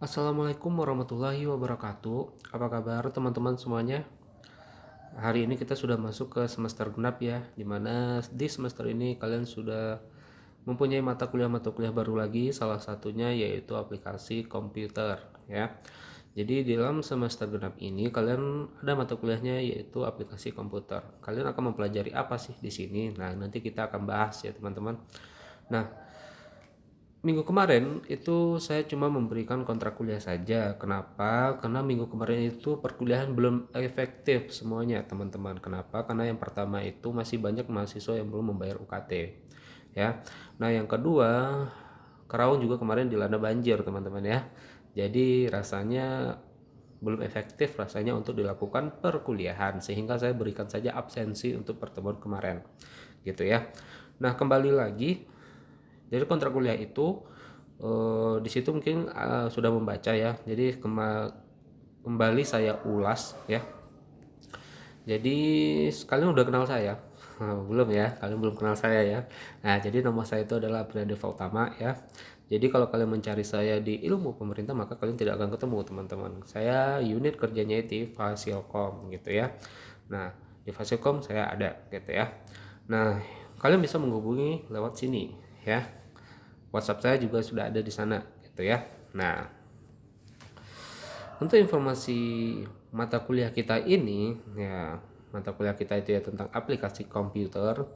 Assalamualaikum warahmatullahi wabarakatuh. Apa kabar teman-teman semuanya? Hari ini kita sudah masuk ke semester genap ya, dimana di semester ini kalian sudah mempunyai mata kuliah baru lagi, salah satunya yaitu aplikasi komputer ya. Jadi di dalam semester genap ini kalian ada mata kuliahnya yaitu aplikasi komputer. Kalian akan mempelajari apa sih di sini? Nah, nanti kita akan bahas ya teman-teman. Nah, minggu kemarin itu saya cuma memberikan kontrak kuliah saja. Kenapa? Karena minggu kemarin itu perkuliahan belum efektif semuanya, teman-teman. Kenapa? Karena yang pertama itu masih banyak mahasiswa yang belum membayar UKT. Ya. Nah, yang kedua, Karawang juga kemarin dilanda banjir, teman-teman ya. Jadi rasanya belum efektif rasanya untuk dilakukan perkuliahan, sehingga saya berikan saja absensi untuk pertemuan kemarin. Gitu ya. Nah, kembali lagi, jadi kontrak kuliah itu di situ mungkin sudah membaca ya. Jadi kembali saya ulas ya. Jadi kalian udah kenal saya? Belum ya, kalian belum kenal saya ya. Nah, jadi nama saya itu adalah Pranova Utama ya. Jadi kalau kalian mencari saya di ilmu pemerintah maka kalian tidak akan ketemu, teman-teman. Saya unit kerjanya di Fasilkom gitu ya. Nah, di Fasilkom saya ada gitu ya. Nah, kalian bisa menghubungi lewat sini ya. WhatsApp saya juga sudah ada di sana gitu ya. Nah, untuk informasi mata kuliah kita ini ya, mata kuliah kita itu ya tentang aplikasi komputer,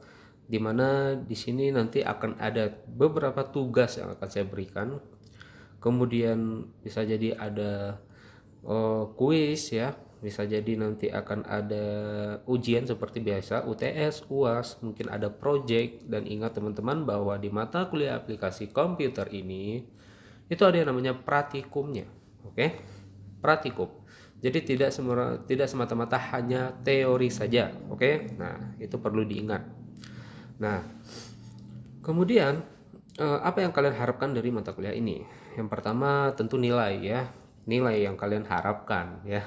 di mana di sini nanti akan ada beberapa tugas yang akan saya berikan. Kemudian bisa jadi ada kuis ya, bisa jadi nanti akan ada ujian seperti biasa, UTS, UAS, mungkin ada project. Dan ingat teman-teman bahwa di mata kuliah aplikasi komputer ini itu ada yang namanya pratikumnya. Oke, pratikum. Jadi tidak semata-mata hanya teori saja. Oke, nah itu perlu diingat. Nah, kemudian apa yang kalian harapkan dari mata kuliah ini? Yang pertama tentu nilai ya, nilai yang kalian harapkan ya.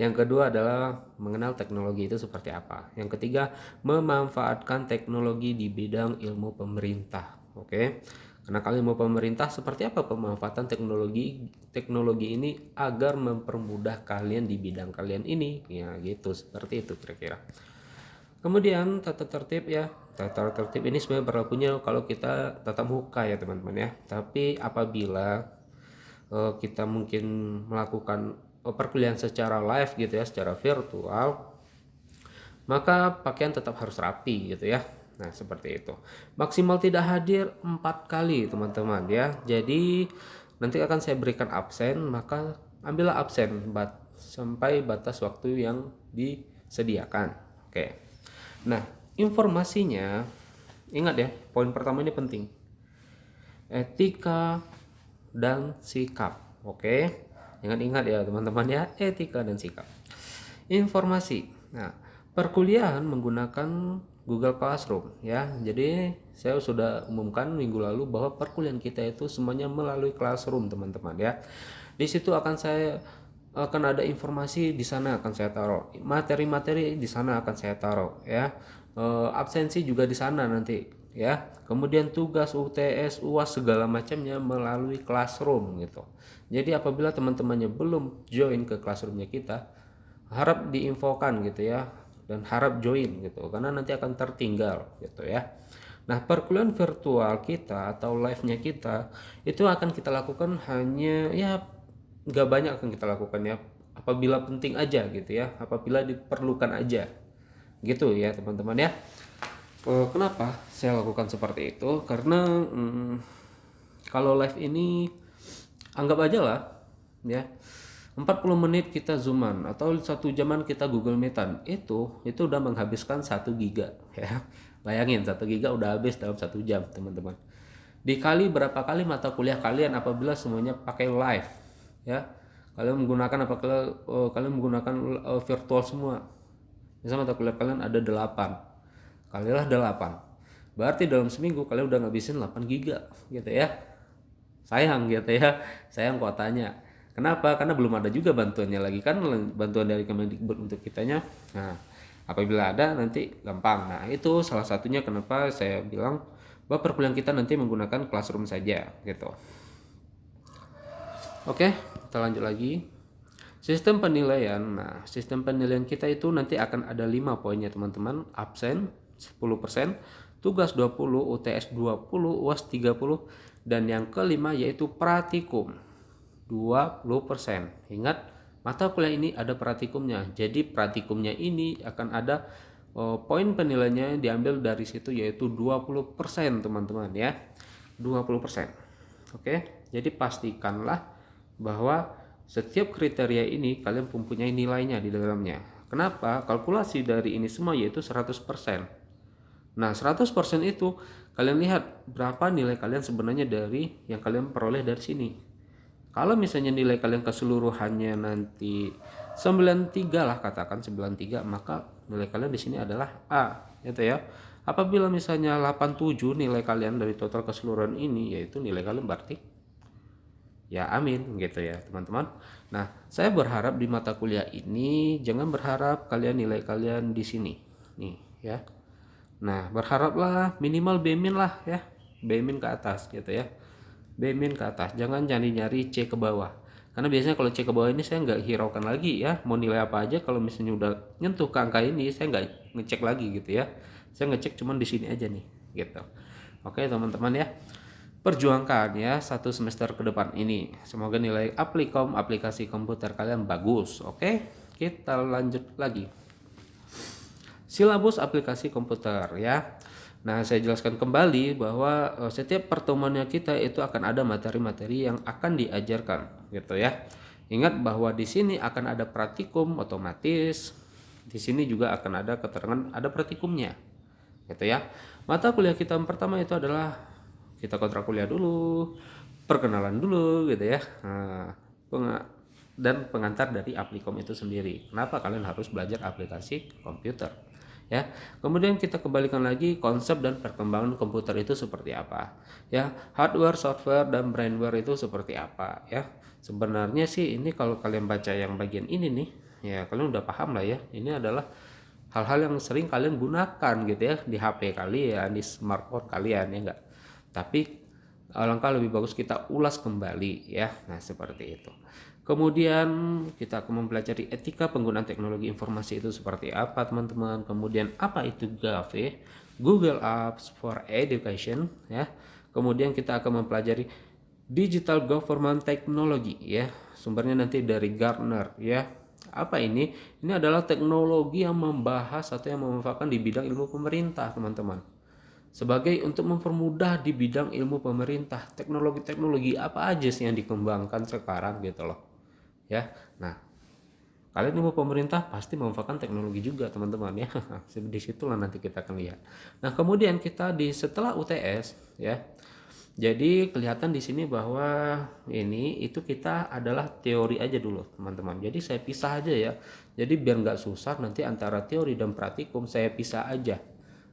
Yang kedua adalah mengenal teknologi itu seperti apa. Yang ketiga, memanfaatkan teknologi di bidang ilmu pemerintah. Oke. Karena kalian mau pemerintah, seperti apa pemanfaatan teknologi teknologi ini agar mempermudah kalian di bidang kalian ini? Ya gitu, seperti itu kira-kira. Kemudian tata tertib ya. Tata tertib ini sebenarnya berlakunya kalau kita tatap muka ya teman-teman ya. Tapi apabila kita mungkin melakukan perkuliahan secara live gitu ya, secara virtual, maka pakaian tetap harus rapi gitu ya. Nah, seperti itu. Maksimal tidak hadir 4 kali, teman-teman ya. Jadi nanti akan saya berikan absen, maka ambillah absen sampai batas waktu yang disediakan. Oke. Nah, informasinya ingat ya, poin pertama ini penting. Etika dan sikap. Oke. Ingat-ingat ya teman-teman ya, etika dan sikap. Informasi. Nah, perkuliahan menggunakan Google Classroom ya. Jadi saya sudah umumkan minggu lalu bahwa perkuliahan kita itu semuanya melalui Classroom, teman-teman ya. Di situ akan ada informasi, di sana akan saya taruh. Materi-materi di sana akan saya taruh ya. Absensi juga di sana nanti ya. Kemudian tugas UTS, UAS segala macamnya melalui Classroom gitu. Jadi apabila teman-temannya belum join ke Classroomnya kita, harap diinfokan gitu ya, dan harap join gitu karena nanti akan tertinggal gitu ya. Nah, perkuliahan virtual kita atau live-nya kita itu akan kita lakukan hanya ya nggak banyak akan kita lakukan ya, apabila penting aja gitu ya, apabila diperlukan aja gitu ya teman-teman ya. Kenapa saya lakukan seperti itu? Karena kalau live ini anggap aja lah ya, 40 menit kita zooman atau 1 jaman kita Google Meetan, itu udah menghabiskan 1 giga ya. Bayangin 1 giga udah habis dalam 1 jam, teman-teman. Dikali berapa kali mata kuliah kalian apabila semuanya pakai live ya. Kalian menggunakan virtual semua. Misalnya mata kuliah kalian ada 8, kalilah 8, berarti dalam seminggu kalian udah ngabisin 8 giga gitu ya. Sayang gitu ya, sayang kuotanya. Kenapa? Karena belum ada juga bantuannya lagi kan, bantuan dari Kemendikbud untuk kitanya. Nah, apabila ada nanti gampang. Nah, itu salah satunya kenapa saya bilang bahwa perkuliahan kita nanti menggunakan Classroom saja gitu. Oke, kita lanjut lagi. Sistem penilaian. Nah, sistem penilaian kita itu nanti akan ada 5 poinnya teman-teman. Absen 10%, tugas 20, UTS 20, UAS 30, dan yang kelima yaitu pratikum 20%. Ingat, mata kuliah ini ada pratikumnya. Jadi pratikumnya ini akan ada poin penilaiannya diambil dari situ yaitu 20% teman-teman ya. 20%. Oke, jadi pastikanlah bahwa setiap kriteria ini kalian mempunyai nilainya di dalamnya. Kenapa? Kalkulasi dari ini semua yaitu 100%. Nah, 100% itu kalian lihat berapa nilai kalian sebenarnya dari yang kalian peroleh dari sini. Kalau misalnya nilai kalian keseluruhannya nanti 93 lah, katakan 93, maka nilai kalian di sini adalah A, gitu ya. Apabila misalnya 87 nilai kalian dari total keseluruhan ini, yaitu nilai kalian berarti ya amin gitu ya teman-teman. Nah, saya berharap di mata kuliah ini jangan berharap kalian nilai kalian di sini nih ya. Nah, berharaplah minimal B- lah ya, B- ke atas gitu ya, B- ke atas, jangan nyari-nyari C ke bawah, karena biasanya kalau C ke bawah ini saya nggak hiraukan lagi ya, mau nilai apa aja kalau misalnya udah nyentuh ke angka ini saya nggak ngecek lagi gitu ya, saya ngecek cuman di sini aja nih gitu. Oke teman-teman ya, perjuangkan ya 1 semester ke depan ini, semoga nilai aplikasi komputer kalian bagus. Oke, kita lanjut lagi. Silabus aplikasi komputer ya. Nah, saya jelaskan kembali bahwa setiap pertemuannya kita itu akan ada materi-materi yang akan diajarkan gitu ya. Ingat bahwa di sini akan ada praktikum otomatis. Di sini juga akan ada keterangan ada praktikumnya. Gitu ya. Mata kuliah kita yang pertama itu adalah kita kontrak kuliah dulu, perkenalan dulu gitu ya. Nah, dan pengantar dari Aplikom itu sendiri. Kenapa kalian harus belajar aplikasi komputer? Ya, kemudian kita kembalikan lagi konsep dan perkembangan komputer itu seperti apa, ya, hardware, software, dan brainware itu seperti apa, ya. Sebenarnya sih ini kalau kalian baca yang bagian ini nih, ya kalian udah paham lah ya. Ini adalah hal-hal yang sering kalian gunakan gitu ya di HP kalian, di smartphone kalian ya enggak. Tapi alangkah lebih bagus kita ulas kembali ya. Nah, seperti itu. Kemudian kita akan mempelajari etika penggunaan teknologi informasi itu seperti apa teman-teman. Kemudian apa itu GAVE, Google Apps for Education ya. Kemudian kita akan mempelajari Digital Government Technology ya. Sumbernya nanti dari Gartner ya. Apa ini? Ini adalah teknologi yang membahas atau yang memanfaatkan di bidang ilmu pemerintah teman-teman. Sebagai untuk mempermudah di bidang ilmu pemerintah, teknologi-teknologi apa aja sih yang dikembangkan sekarang gitu loh ya. Nah, kalian ilmu pemerintah pasti memanfaatkan teknologi juga teman-teman ya. Di situlah nanti kita akan lihat. Nah, kemudian kita di setelah UTS ya, jadi kelihatan di sini bahwa ini itu kita adalah teori aja dulu teman-teman. Jadi saya pisah aja ya, jadi biar nggak susah nanti antara teori dan praktikum saya pisah aja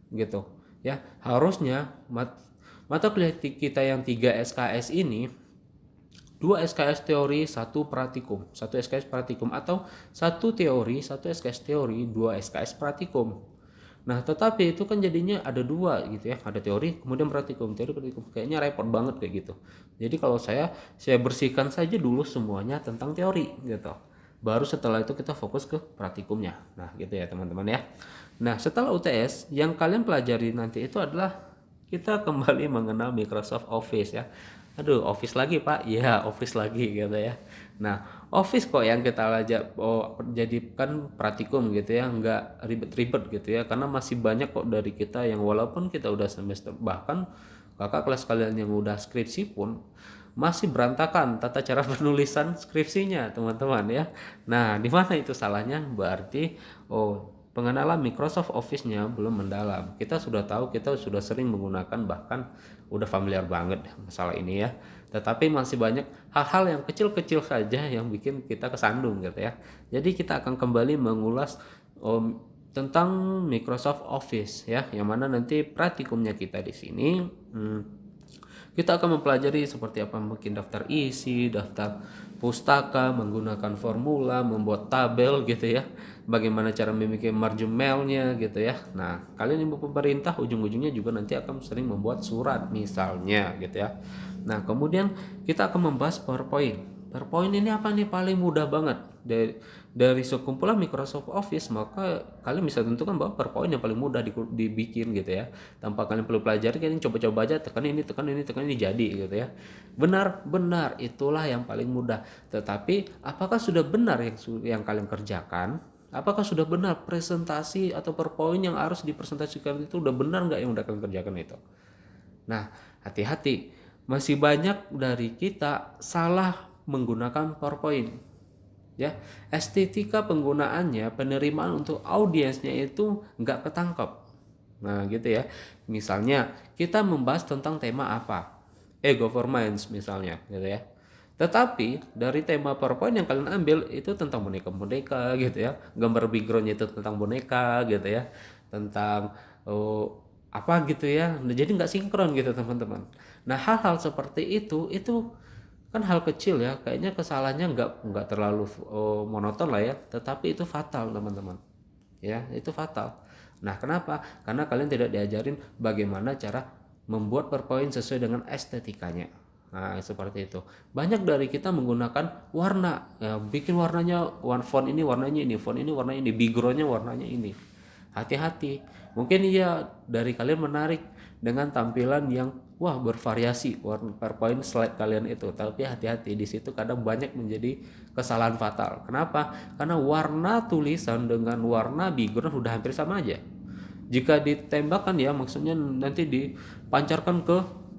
gitu ya. Harusnya mata kuliah kita yang 3 SKS ini 2 SKS teori, 1 praktikum, 1 SKS praktikum, atau 1 teori, 1 SKS teori, 2 SKS praktikum. Nah, tetapi itu kan jadinya ada 2 gitu ya, ada teori kemudian praktikum, teori praktikum, kayaknya repot banget kayak gitu. Jadi kalau saya bersihkan saja dulu semuanya tentang teori gitu. Baru setelah itu kita fokus ke praktikumnya. Nah, gitu ya teman-teman ya. Nah, setelah UTS yang kalian pelajari nanti itu adalah kita kembali mengenal Microsoft Office ya. Aduh, Office lagi Pak. Ya, Office lagi gitu ya. Nah, Office kok yang kita jadikan praktikum gitu ya, nggak ribet-ribet gitu ya, karena masih banyak kok dari kita yang walaupun kita udah semester, bahkan kakak kelas kalian yang udah skripsi pun masih berantakan tata cara penulisan skripsinya teman-teman ya. Nah, di mana itu salahnya? Berarti pengenalan Microsoft Office-nya belum mendalam. Kita sudah tahu, kita sudah sering menggunakan, bahkan udah familiar banget masalah ini ya. Tetapi masih banyak hal-hal yang kecil-kecil saja yang bikin kita kesandung gitu ya. Jadi kita akan kembali mengulas tentang Microsoft Office ya, yang mana nanti praktikumnya kita di sini kita akan mempelajari seperti apa bikin daftar isi, daftar pustaka, menggunakan formula, membuat tabel gitu ya. Bagaimana cara membuat margin gitu ya. Nah, kalian ibu pemerintah ujung-ujungnya juga nanti akan sering membuat surat misalnya gitu ya. Nah, kemudian kita akan membahas PowerPoint PowerPoint ini apa nih paling mudah banget dari sekumpulan Microsoft Office, maka kalian bisa tentukan bahwa PowerPoint yang paling mudah dibikin gitu ya. Tanpa kalian perlu pelajari, kalian coba-coba aja tekan ini, tekan ini, tekan ini, jadi gitu ya. Benar itulah yang paling mudah. Tetapi apakah sudah benar yang kalian kerjakan? Apakah sudah benar presentasi atau PowerPoint yang harus dipresentasikan itu udah benar nggak yang udah kalian kerjakan itu? Nah, hati-hati. Masih banyak dari kita salah menggunakan PowerPoint. Ya, estetika penggunaannya, penerimaan untuk audiensnya itu nggak ketangkep. Nah, gitu ya. Misalnya, kita membahas tentang tema apa? E-governance misalnya, gitu ya. Tetapi dari tema PowerPoint yang kalian ambil itu tentang boneka-boneka gitu ya. Gambar backgroundnya itu tentang boneka gitu ya. Tentang apa gitu ya. Nah, jadi nggak sinkron gitu teman-teman. Nah, hal-hal seperti itu kan hal kecil ya. Kayaknya kesalahannya nggak terlalu monoton lah ya. Tetapi itu fatal teman-teman. Ya, itu fatal. Nah, kenapa? Karena kalian tidak diajarin bagaimana cara membuat PowerPoint sesuai dengan estetikanya. Nah, seperti itu. Banyak dari kita menggunakan warna, ya, bikin warnanya font ini warnanya ini, font ini warnanya ini, backgroundnya warnanya ini. Hati-hati. Mungkin iya dari kalian menarik dengan tampilan yang wah bervariasi warna PowerPoint slide kalian itu, tapi hati-hati di situ kadang banyak menjadi kesalahan fatal. Kenapa? Karena warna tulisan dengan warna background udah hampir sama aja. Jika ditembakkan ya, maksudnya nanti dipancarkan ke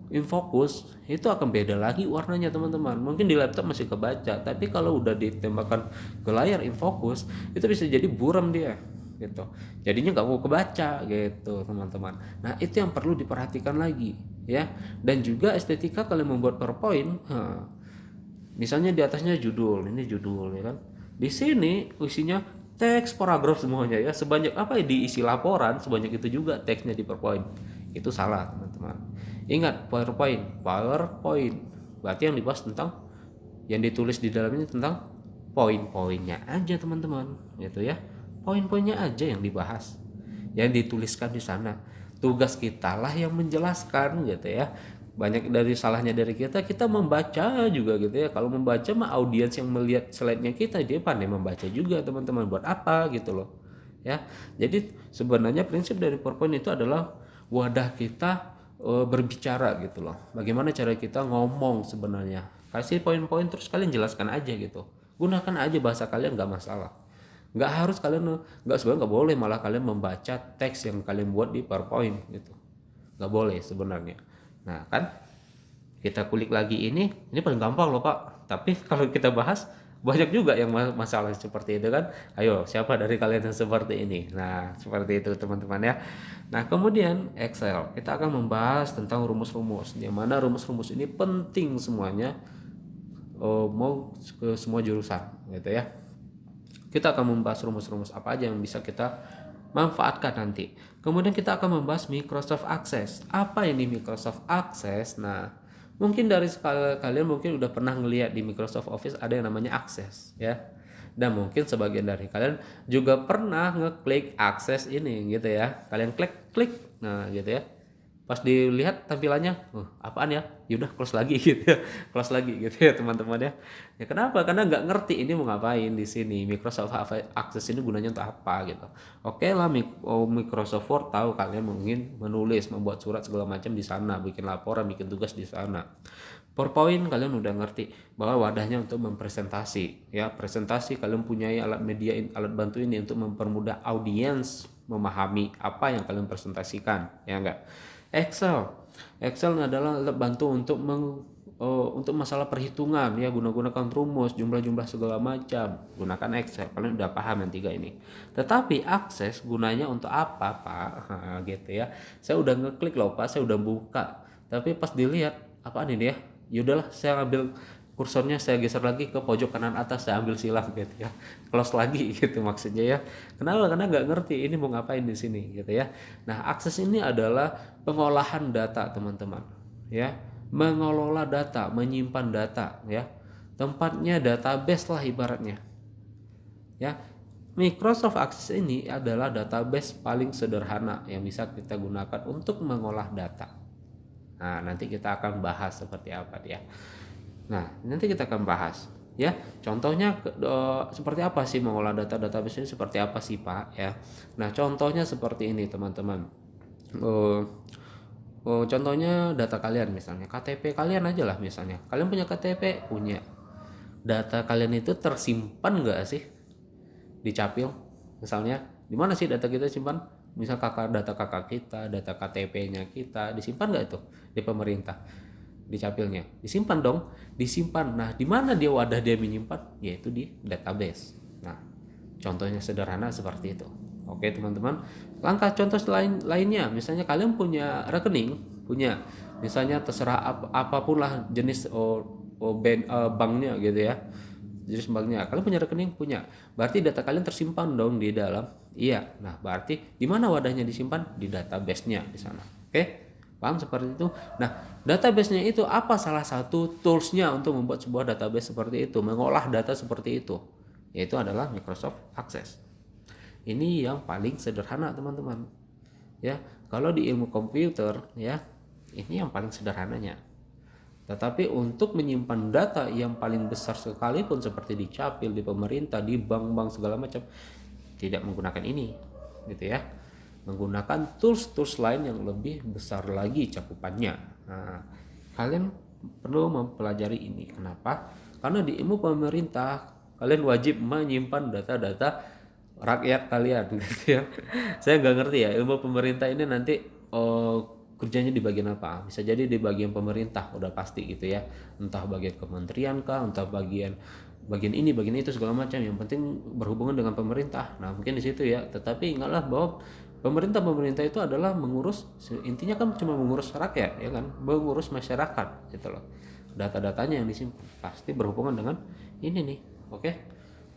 infocus, itu akan beda lagi warnanya teman-teman. Mungkin di laptop masih kebaca, tapi kalau udah ditembakkan ke layar infocus itu bisa jadi buram dia gitu, jadinya nggak mau kebaca gitu teman-teman. Nah, itu yang perlu diperhatikan lagi ya. Dan juga estetika kalian membuat PowerPoint, misalnya di atasnya judul, ini judul ya kan, di sini isinya teks paragraf semuanya ya, sebanyak apa ya diisi laporan sebanyak itu juga teksnya di PowerPoint. Itu salah teman-teman. Ingat, PowerPoint berarti yang dibahas tentang, yang ditulis di dalamnya tentang poin-poinnya aja teman-teman gitu ya. Poin-poinnya aja yang dibahas, yang dituliskan di sana. Tugas kita lah yang menjelaskan gitu ya. Banyak dari salahnya dari kita membaca juga gitu ya. Kalau membaca mah audiens yang melihat slide-nya kita dia pandai membaca juga teman-teman. Buat apa gitu loh ya. Jadi sebenarnya prinsip dari PowerPoint itu adalah wadah kita berbicara gitu loh. Bagaimana cara kita ngomong sebenarnya. Kasih poin-poin terus kalian jelaskan aja gitu. Gunakan aja bahasa kalian, nggak masalah. Nggak harus kalian, sebenarnya nggak boleh malah kalian membaca teks yang kalian buat di PowerPoint gitu. Nggak boleh sebenarnya. Nah kan kita kulik lagi ini paling gampang loh Pak. Tapi kalau kita bahas banyak juga yang masalah seperti itu kan. Ayo, siapa dari kalian yang seperti ini? Nah, seperti itu teman-teman ya. Nah, kemudian Excel. Kita akan membahas tentang rumus-rumus. Di mana rumus-rumus ini penting semuanya, mau ke semua jurusan gitu ya. Kita akan membahas rumus-rumus apa aja yang bisa kita manfaatkan nanti. Kemudian kita akan membahas Microsoft Access. Apa ini Microsoft Access? Nah, mungkin dari kalian mungkin udah pernah ngelihat di Microsoft Office ada yang namanya Access ya. Dan mungkin sebagian dari kalian juga pernah ngeklik Access ini gitu ya. Kalian klik, nah gitu ya. Pas dilihat tampilannya, apaan ya? Yaudah close lagi gitu ya, close lagi gitu ya teman-teman ya. Ya kenapa? Karena nggak ngerti ini mau ngapain di sini. Microsoft Access ini gunanya untuk apa gitu. Oke lah, Microsoft Word tahu kalian mungkin menulis, membuat surat segala macam di sana, bikin laporan, bikin tugas di sana. PowerPoint kalian udah ngerti bahwa wadahnya untuk mempresentasi ya, presentasi kalian punyai alat media, alat bantu ini untuk mempermudah audiens memahami apa yang kalian presentasikan ya enggak. Excel adalah alat bantu untuk masalah perhitungan ya, gunakan rumus, jumlah-jumlah segala macam, gunakan Excel. Kalian udah paham yang tiga ini. Tetapi Access gunanya untuk apa Pak? Gitu ya. Saya udah ngeklik loh Pak, saya udah buka. Tapi pas dilihat apaan ini ya? Yaudahlah, saya ambil kursornya, saya geser lagi ke pojok kanan atas, saya ambil silang gitu ya, close lagi gitu maksudnya ya. Kenapa? Karena nggak ngerti ini mau ngapain di sini gitu ya. Nah, Akses ini adalah pengolahan data teman-teman ya, mengelola data, menyimpan data ya, tempatnya database lah ibaratnya ya. Microsoft Access ini adalah database paling sederhana yang bisa kita gunakan untuk mengolah data. Nah, nanti kita akan bahas seperti apa dia. Nah, nanti kita akan bahas. Ya, contohnya seperti apa sih mengolah data database ini, seperti apa sih Pak ya. Nah, contohnya seperti ini teman-teman. Eh, contohnya data kalian misalnya KTP kalian aja lah, misalnya kalian punya KTP, punya data kalian itu tersimpan nggak sih di Capil misalnya? Di mana sih data kita simpan? Misal data kakak kita, data KTP-nya kita disimpan nggak itu di pemerintah, di Capilnya? Disimpan dong, disimpan. Nah, di mana dia wadah dia menyimpan? Yaitu di database. Nah, contohnya sederhana seperti itu. Oke teman-teman, langkah contoh lainnya, misalnya kalian punya rekening, punya misalnya terserah apapun lah jenis banknya gitu ya, jenis banknya kalian punya rekening, punya, berarti data kalian tersimpan dong di dalam. Iya, nah berarti di mana wadahnya disimpan? Di database-nya di sana. Oke, paham seperti itu. Nah, database-nya itu apa? Salah satu tools-nya untuk membuat sebuah database seperti itu, mengolah data seperti itu, yaitu adalah Microsoft Access. Ini yang paling sederhana teman-teman ya. Kalau di ilmu komputer ya, ini yang paling sederhananya. Tetapi untuk menyimpan data yang paling besar sekalipun seperti di Capil, di pemerintah, di bank-bank segala macam, tidak menggunakan ini gitu ya, menggunakan tools-tools lain yang lebih besar lagi cakupannya. Nah, kalian perlu mempelajari ini. Kenapa? Karena di ilmu pemerintah kalian wajib menyimpan data-data rakyat kalian gitu ya. Saya nggak ngerti ya ilmu pemerintah ini nanti kerjanya di bagian apa. Bisa jadi di bagian pemerintah udah pasti gitu ya, entah bagian kementerian kah, entah bagian bagian ini bagian itu segala macam, yang penting berhubungan dengan pemerintah. Nah mungkin di situ ya, tetapi ingatlah bahwa pemerintah itu adalah mengurus, intinya kan cuma mengurus rakyat ya kan, mengurus masyarakat gitu loh. Data-datanya yang disimpan pasti berhubungan dengan ini nih. Oke.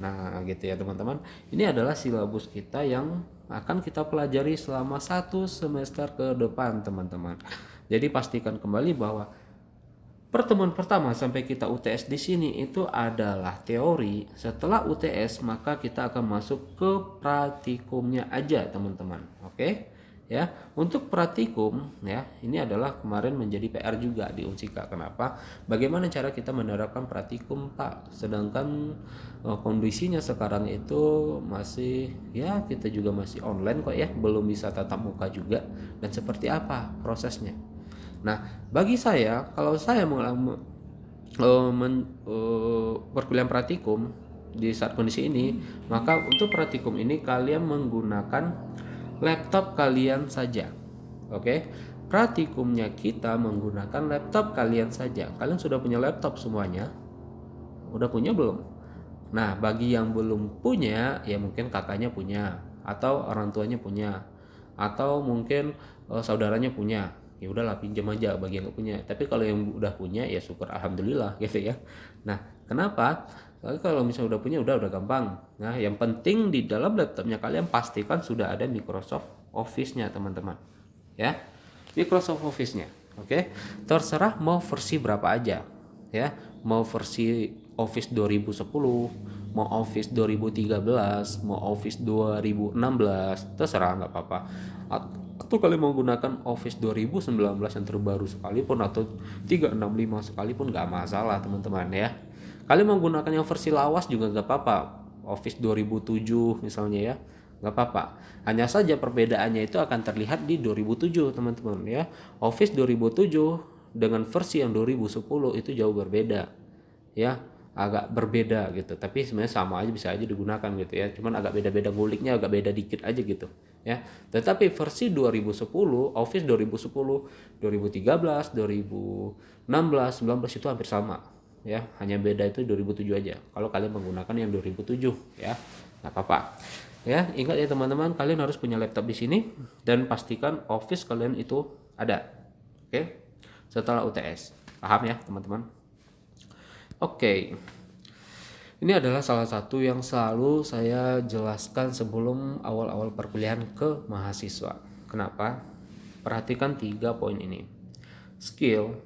Nah gitu ya teman-teman, ini adalah silabus kita yang akan kita pelajari selama 1 semester ke depan teman-teman. Jadi pastikan kembali bahwa pertemuan pertama sampai kita UTS di sini itu adalah teori. Setelah UTS maka kita akan masuk ke praktikumnya aja teman-teman. Oke? Ya, untuk praktikum ya, ini adalah kemarin menjadi PR juga di Unsika. Kenapa? Bagaimana cara kita menerapkan praktikum, Pak? Sedangkan kondisinya sekarang itu masih ya, kita juga masih online kok ya, belum bisa tatap muka juga. Dan seperti apa prosesnya? Nah, bagi saya, kalau saya mengalami perkuliahan praktikum di saat kondisi ini, maka untuk praktikum ini kalian menggunakan laptop kalian saja. Oke, praktikumnya kita menggunakan laptop kalian saja. Kalian sudah punya laptop semuanya? Udah punya belum? Nah, bagi yang belum punya, ya mungkin kakaknya punya, atau orang tuanya punya, atau mungkin saudaranya punya. Ya udahlah pinjam aja bagi yang nggak punya. Tapi kalau yang udah punya ya syukur alhamdulillah gitu ya. Nah, kenapa? Kalau misalnya udah punya udah gampang. Nah, yang penting di dalam laptopnya kalian pastikan sudah ada Microsoft Office-nya, teman-teman. Ya. Microsoft Office-nya. Oke. Terserah mau versi berapa aja. Ya, mau versi Office 2010, mau Office 2013, mau Office 2016, terserah nggak apa-apa. Atau kalian mau gunakan Office 2019 yang terbaru sekalipun, atau 365 sekalipun nggak masalah teman-teman ya. Kalian mau gunakan yang versi lawas juga nggak apa-apa, Office 2007 misalnya ya, nggak apa-apa. Hanya saja perbedaannya itu akan terlihat di 2007 teman-teman ya. Office 2007 dengan versi yang 2010 itu jauh berbeda ya, agak berbeda gitu, tapi sebenarnya sama aja, bisa aja digunakan gitu ya, cuman agak beda-beda, nguliknya agak beda dikit aja gitu ya. Tetapi versi 2010 Office 2010, 2013, 2016, 19 itu hampir sama ya, hanya beda itu 2007 aja kalau kalian menggunakan yang 2007 ya, nggak apa-apa ya. Ingat ya teman-teman, kalian harus punya laptop di sini dan pastikan Office kalian itu ada. Oke, setelah UTS. Paham ya teman-teman? Oke. Ini adalah salah satu yang selalu saya jelaskan sebelum awal-awal perkuliahan ke mahasiswa. Kenapa? Perhatikan 3 poin ini. Skill,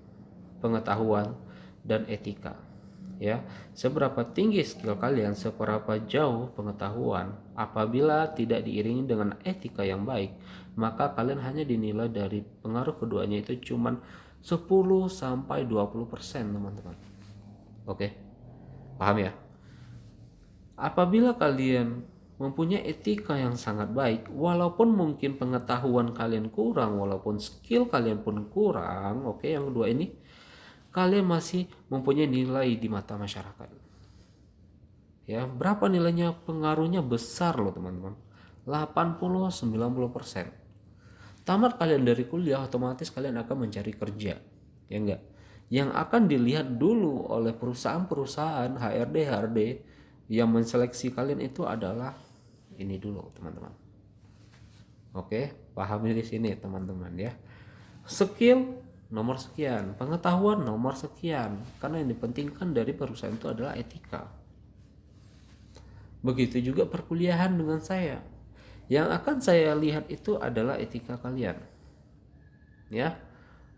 pengetahuan, dan etika. Ya, seberapa tinggi skill kalian, seberapa jauh pengetahuan, apabila tidak diiringi dengan etika yang baik, maka kalian hanya dinilai dari pengaruh keduanya itu cuman 10 sampai 20% teman-teman. Oke. Paham ya? Apabila kalian mempunyai etika yang sangat baik, walaupun mungkin pengetahuan kalian kurang, walaupun skill kalian pun kurang, oke, yang kedua ini, kalian masih mempunyai nilai di mata masyarakat. Ya, berapa nilainya? Pengaruhnya besar loh teman-teman. 80-90%. Tamat kalian dari kuliah, otomatis kalian akan mencari kerja. Ya enggak? Yang akan dilihat dulu oleh perusahaan-perusahaan HRD yang menseleksi kalian itu adalah ini dulu, teman-teman. Oke, pahami di sini teman-teman ya. Skill nomor sekian, pengetahuan nomor sekian. Karena yang dipentingkan dari perusahaan itu adalah etika. Begitu juga perkuliahan dengan saya. Yang akan saya lihat itu adalah etika kalian. Ya.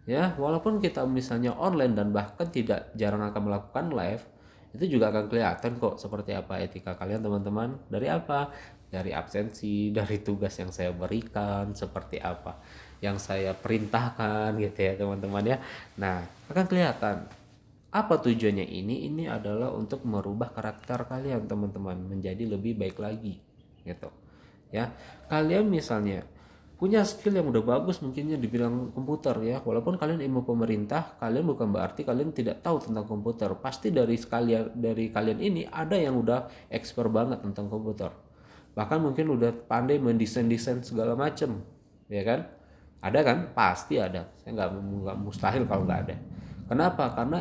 Ya, walaupun kita misalnya online dan bahkan tidak jarang akan melakukan live, itu juga akan kelihatan kok seperti apa etika kalian teman-teman. Dari apa? Dari absensi, dari tugas yang saya berikan, seperti apa yang saya perintahkan gitu ya teman-teman ya. Nah, akan kelihatan apa tujuannya ini? Ini adalah untuk merubah karakter kalian teman-teman menjadi lebih baik lagi gitu. Ya, kalian misalnya punya skill yang udah bagus mungkinnya di bidang komputer ya, walaupun kalian ilmu pemerintah, kalian bukan berarti kalian tidak tahu tentang komputer. Pasti dari kalian ini ada yang udah expert banget tentang komputer, bahkan mungkin udah pandai mendesain segala macem, ya kan? Ada kan? Pasti ada. Saya nggak mustahil kalau nggak ada. Kenapa? Karena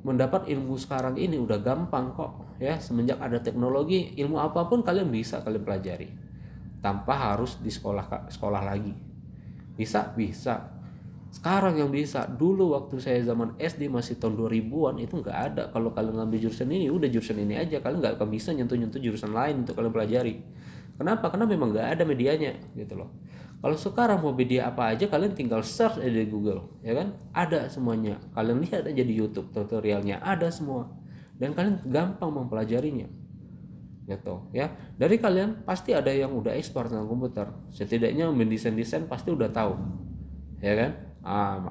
mendapat ilmu sekarang ini udah gampang kok ya, semenjak ada teknologi. Ilmu apapun kalian bisa kalian pelajari tanpa harus di sekolah lagi. Bisa sekarang yang bisa. Dulu waktu saya zaman SD masih tahun 2000-an itu nggak ada. Kalau kalian ngambil jurusan ini, udah jurusan ini aja, kalian nggak akan bisa nyentuh jurusan lain untuk kalian pelajari. Kenapa? Karena memang nggak ada medianya gitu loh. Kalau sekarang mau media apa aja, kalian tinggal search aja di Google, ya kan? Ada semuanya. Kalian lihat aja di YouTube tutorialnya, ada semua. Dan kalian gampang mempelajarinya gitu ya. Dari kalian pasti ada yang udah expert tentang komputer, setidaknya mendesain pasti udah tahu, ya kan?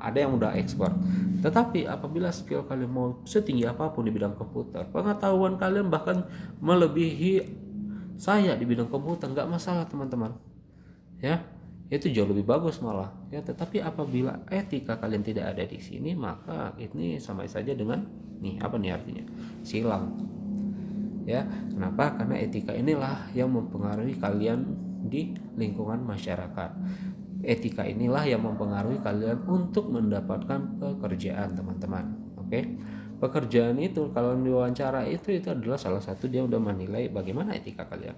Ada yang udah expert. Tetapi apabila skill kalian mau setinggi apapun di bidang komputer, pengetahuan kalian bahkan melebihi saya di bidang komputer, nggak masalah teman-teman ya, itu jauh lebih bagus malah ya. Tetapi apabila etika kalian tidak ada di sini, maka ini sama saja dengan nih, apa nih artinya? Silang ya. Kenapa? Karena etika inilah yang mempengaruhi kalian di lingkungan masyarakat. Etika inilah yang mempengaruhi kalian untuk mendapatkan pekerjaan teman-teman. Oke, pekerjaan itu kalau diwawancara itu adalah salah satu dia udah menilai bagaimana etika kalian.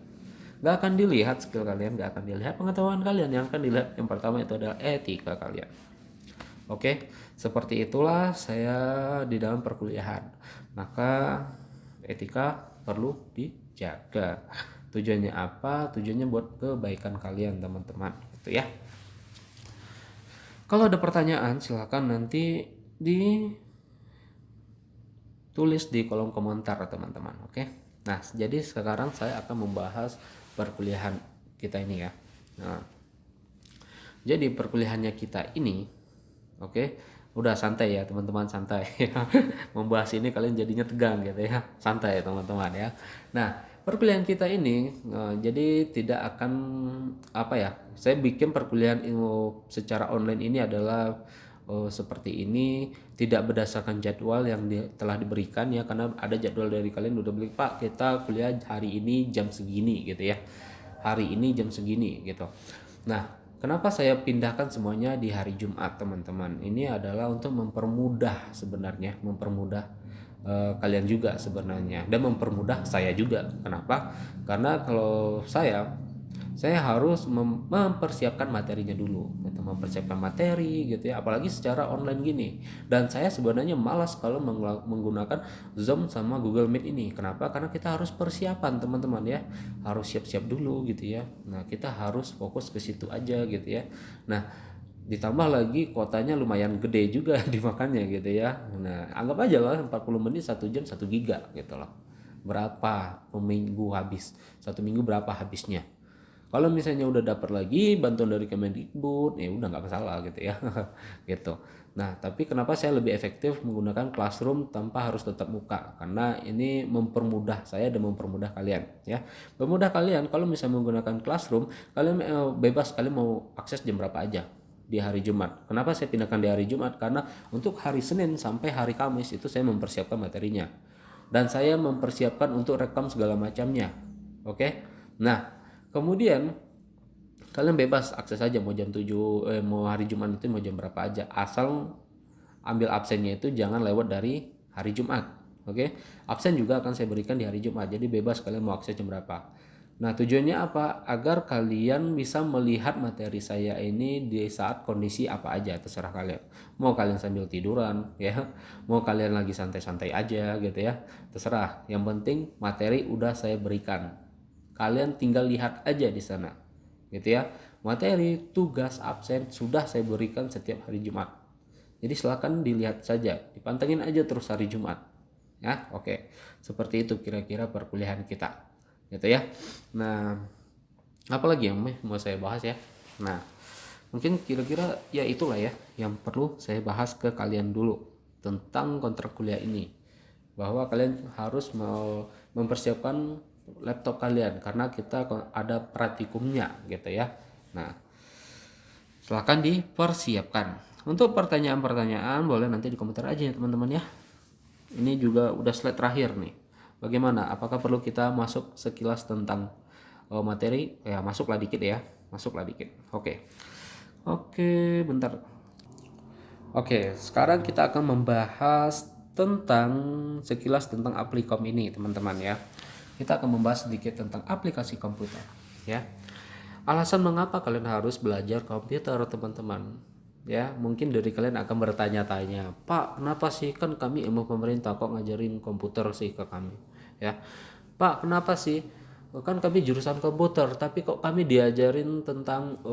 Gak akan dilihat skill kalian, gak akan dilihat pengetahuan kalian, yang akan dilihat yang pertama itu adalah etika kalian. Oke, seperti itulah saya di dalam perkuliahan. Maka etika perlu dijaga. Tujuannya apa? Tujuannya buat kebaikan kalian teman-teman, gitu ya. Kalau ada pertanyaan silakan nanti ditulis di kolom komentar teman-teman. Oke. Nah, jadi sekarang saya akan membahas perkuliahan kita ini ya. Nah, jadi perkuliahannya kita ini, oke, udah santai ya teman-teman, santai. Membahas ini kalian jadinya tegang gitu ya, santai ya teman-teman ya. Nah, perkuliahan kita ini jadi tidak akan apa ya, saya bikin perkuliahan ilmu secara online ini adalah seperti ini, tidak berdasarkan jadwal yang telah diberikan ya, karena ada jadwal dari kalian udah beli, Pak kita kuliah hari ini jam segini gitu ya, hari ini jam segini gitu. Nah, kenapa saya pindahkan semuanya di hari Jumat teman-teman? Ini adalah untuk mempermudah sebenarnya, mempermudah kalian juga sebenarnya, dan mempermudah saya juga. Kenapa? Karena kalau saya harus mempersiapkan materinya dulu gitu, mempersiapkan materi gitu ya, apalagi secara online gini. Dan saya sebenarnya malas kalau menggunakan Zoom sama Google Meet ini. Kenapa? Karena kita harus persiapan teman-teman ya, harus siap-siap dulu gitu ya. Nah, kita harus fokus ke situ aja gitu ya. Nah, ditambah lagi kuotanya lumayan gede juga dimakannya gitu ya. Nah, anggap aja lah 40 menit 1 jam 1 giga gitu loh. Berapa per minggu habis? 1 minggu berapa habisnya? Kalau misalnya udah dapat lagi bantuan dari Kemendikbud, ya udah nggak masalah gitu ya. Gitu. Nah, tapi kenapa saya lebih efektif menggunakan Classroom tanpa harus tetap muka? Karena ini mempermudah saya dan mempermudah kalian ya. Mempermudah kalian kalau misalnya menggunakan Classroom, kalian bebas kalian mau akses jam berapa aja di hari Jumat. Kenapa saya pindahkan di hari Jumat? Karena untuk hari Senin sampai hari Kamis itu saya mempersiapkan materinya. Dan saya mempersiapkan untuk rekam segala macamnya. Oke. Nah, kemudian kalian bebas akses aja mau jam 7 mau hari Jumat itu mau jam berapa aja, asal ambil absennya itu jangan lewat dari hari Jumat. Oke. Absen juga akan saya berikan di hari Jumat, jadi bebas kalian mau akses jam berapa. Nah, tujuannya apa? Agar kalian bisa melihat materi saya ini di saat kondisi apa aja, terserah kalian. Mau kalian sambil tiduran ya, mau kalian lagi santai-santai aja gitu ya, terserah. Yang penting materi udah saya berikan, kalian tinggal lihat aja di sana gitu ya. Materi, tugas, absen sudah saya berikan setiap hari Jumat, jadi silakan dilihat saja, dipantengin aja terus hari Jumat ya. Oke, seperti itu kira-kira perkuliahan kita gitu ya. Nah, apalagi yang mau saya bahas ya. Nah, mungkin kira-kira ya itulah ya yang perlu saya bahas ke kalian dulu tentang kontrak kuliah ini, bahwa kalian harus mau mempersiapkan laptop kalian karena kita ada praktikumnya gitu ya. Nah, silahkan dipersiapkan. Untuk pertanyaan-pertanyaan boleh nanti di komentar aja ya teman-teman ya. Ini juga udah slide terakhir nih. Bagaimana? Apakah perlu kita masuk sekilas tentang materi? Ya masuklah dikit ya. Masuklah dikit. Oke. Oke, bentar. Oke, sekarang kita akan membahas tentang sekilas tentang Applikom ini teman-teman ya. Kita akan membahas sedikit tentang aplikasi komputer ya. Alasan mengapa kalian harus belajar komputer teman-teman ya. Mungkin dari kalian akan bertanya-tanya, Pak kenapa sih, kan kami ilmu pemerintah kok ngajarin komputer sih ke kami ya. Pak kenapa sih, kan kami jurusan komputer tapi kok kami diajarin tentang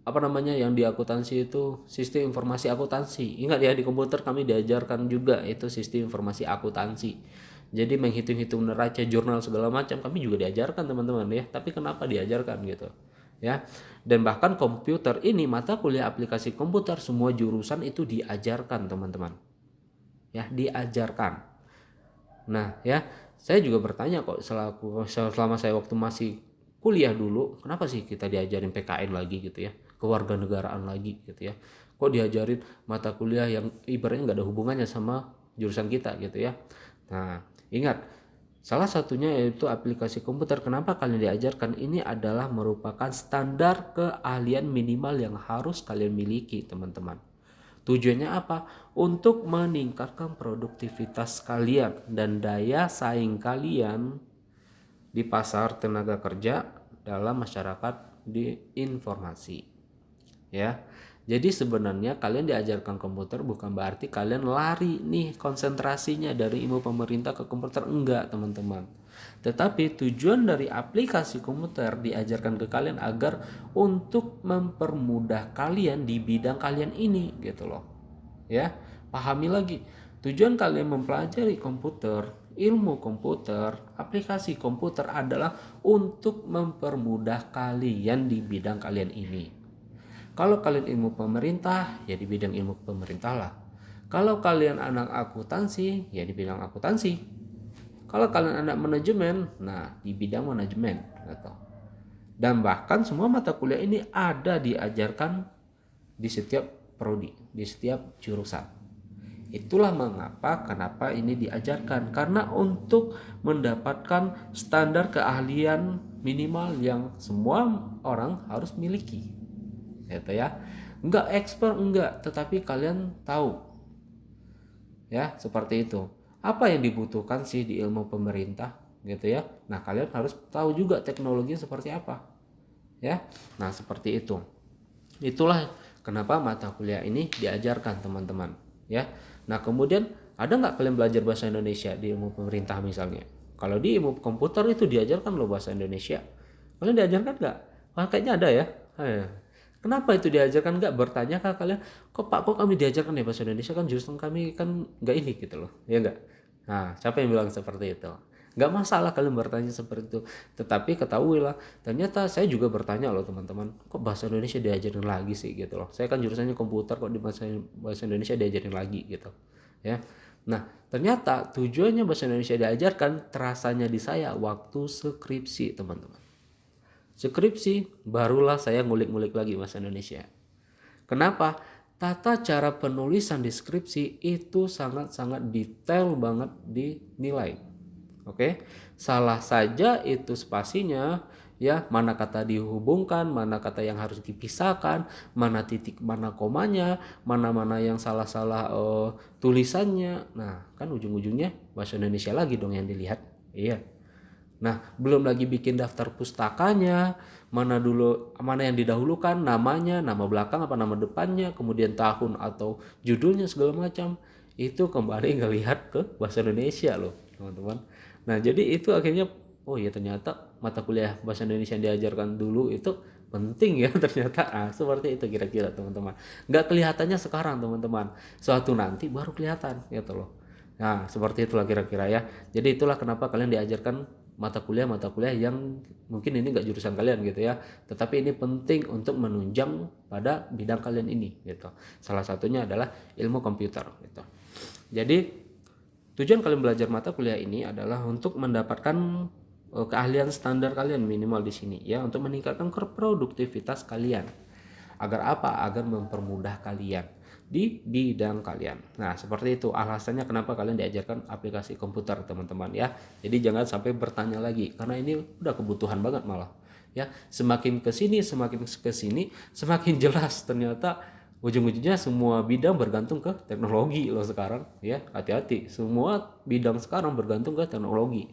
apa namanya yang di akuntansi itu sistem informasi akuntansi. Ingat ya, di komputer kami diajarkan juga itu sistem informasi akuntansi. Jadi menghitung-hitung neraca, jurnal segala macam kami juga diajarkan teman-teman ya. Tapi kenapa diajarkan gitu ya? Dan bahkan komputer ini, mata kuliah aplikasi komputer, semua jurusan itu diajarkan teman-teman ya, diajarkan. Nah ya, saya juga bertanya kok selama saya waktu masih kuliah dulu, kenapa sih kita diajarin PKN lagi gitu ya, kewarganegaraan lagi gitu ya, kok diajarin mata kuliah yang ibaratnya nggak ada hubungannya sama jurusan kita gitu ya. Nah ingat, salah satunya yaitu aplikasi komputer. Kenapa kalian diajarkan? Ini adalah merupakan standar keahlian minimal yang harus kalian miliki teman-teman. Tujuannya apa? Untuk meningkatkan produktivitas kalian dan daya saing kalian di pasar tenaga kerja dalam masyarakat di informasi ya. Jadi sebenarnya kalian diajarkan komputer bukan berarti kalian lari nih konsentrasinya dari ilmu pemerintah ke komputer, enggak teman-teman. Tetapi tujuan dari aplikasi komputer diajarkan ke kalian agar untuk mempermudah kalian di bidang kalian ini gitu loh ya. Pahami lagi, tujuan kalian mempelajari komputer, ilmu komputer, aplikasi komputer adalah untuk mempermudah kalian di bidang kalian ini. Kalau kalian ilmu pemerintah, ya di bidang ilmu pemerintah lah. Kalau kalian anak akuntansi, ya di bidang akuntansi. Kalau kalian anak manajemen, nah di bidang manajemen gitu. Dan bahkan semua mata kuliah ini ada diajarkan di setiap prodi, di setiap jurusan. Itulah mengapa kenapa ini diajarkan, karena untuk mendapatkan standar keahlian minimal yang semua orang harus miliki. Gitu ya. Enggak expert enggak, tetapi kalian tahu. Ya, seperti itu. Apa yang dibutuhkan sih di ilmu pemerintah gitu ya. Nah, kalian harus tahu juga teknologi seperti apa. Ya. Nah, seperti itu. Itulah kenapa mata kuliah ini diajarkan teman-teman ya. Nah kemudian ada nggak kalian belajar bahasa Indonesia di ilmu pemerintah misalnya? Kalau di ilmu komputer itu diajarkan loh bahasa Indonesia. Kalian diajarkan nggak? Wah, kayaknya ada ya. Kenapa itu diajarkan nggak? Bertanya kak kalian, kok Pak kok kami diajarkan ya bahasa Indonesia, kan jurusan kami kan nggak ini gitu loh, ya nggak? Nah siapa yang bilang seperti itu? Nggak masalah kalian bertanya seperti itu. Tetapi ketahuilah, ternyata saya juga bertanya loh teman-teman, kok bahasa Indonesia diajarin lagi sih gitu loh. Saya kan jurusannya komputer, kok di bahasa Indonesia diajarin lagi gitu. Ya. Nah, ternyata tujuannya bahasa Indonesia diajarkan terasanya di saya waktu skripsi, teman-teman. Skripsi barulah saya ngulik-ngulik lagi bahasa Indonesia. Kenapa? Tata cara penulisan di skripsi itu sangat-sangat detail banget dinilai. Oke, salah saja itu spasinya, ya, mana kata dihubungkan, mana kata yang harus dipisahkan, mana titik, mana komanya, mana yang salah-salah tulisannya. Nah, kan ujung-ujungnya bahasa Indonesia lagi dong yang dilihat. Iya. Nah, belum lagi bikin daftar pustakanya, mana yang didahulukan, namanya, nama belakang apa nama depannya, kemudian tahun atau judulnya segala macam. Itu kembali ngelihat ke bahasa Indonesia loh, teman-teman. Nah, jadi itu akhirnya oh iya ternyata mata kuliah bahasa Indonesia yang diajarkan dulu itu penting ya ternyata. Seperti itu kira-kira teman-teman. Nggak kelihatannya sekarang teman-teman. Suatu nanti baru kelihatan gitu loh. Nah, seperti itulah kira-kira ya. Jadi itulah kenapa kalian diajarkan mata kuliah yang mungkin ini nggak jurusan kalian gitu ya, tetapi ini penting untuk menunjang pada bidang kalian ini gitu. Salah satunya adalah ilmu komputer gitu. Jadi tujuan kalian belajar mata kuliah ini adalah untuk mendapatkan keahlian standar kalian minimal di sini ya, untuk meningkatkan produktivitas kalian. Agar apa? Agar mempermudah kalian di bidang kalian. Nah, seperti itu alasannya kenapa kalian diajarkan aplikasi komputer, teman-teman ya. Jadi jangan sampai bertanya lagi karena ini udah kebutuhan banget malah. Ya, semakin ke sini semakin jelas ternyata ujung-ujungnya semua bidang bergantung ke teknologi loh sekarang ya. Hati-hati, semua bidang sekarang bergantung ke teknologi.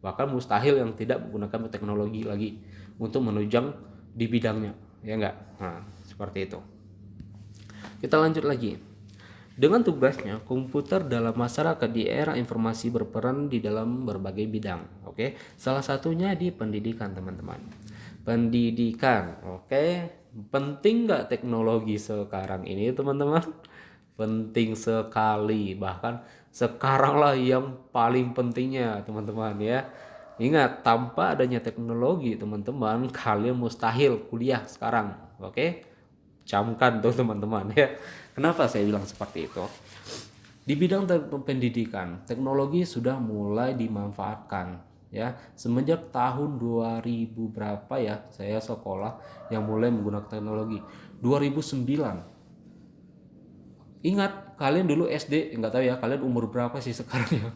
Bahkan mustahil yang tidak menggunakan teknologi lagi untuk menunjang di bidangnya, ya enggak? Nah, seperti itu. Kita lanjut lagi. Dengan tugasnya, komputer dalam masyarakat di era informasi berperan di dalam berbagai bidang. Oke, salah satunya di pendidikan, teman-teman. Pendidikan, oke. Penting nggak teknologi sekarang ini, teman-teman? Penting sekali, bahkan sekarang lah yang paling pentingnya, teman-teman ya. Ingat, tanpa adanya teknologi, teman-teman, kalian mustahil kuliah sekarang. Oke? Camkan tuh teman-teman ya. Kenapa saya bilang seperti itu? Di bidang pendidikan, teknologi sudah mulai dimanfaatkan ya. Semenjak tahun 2000 berapa ya, saya sekolah yang mulai menggunakan teknologi. 2009. Ingat, kalian dulu SD, nggak tahu ya kalian umur berapa sih sekarang ya.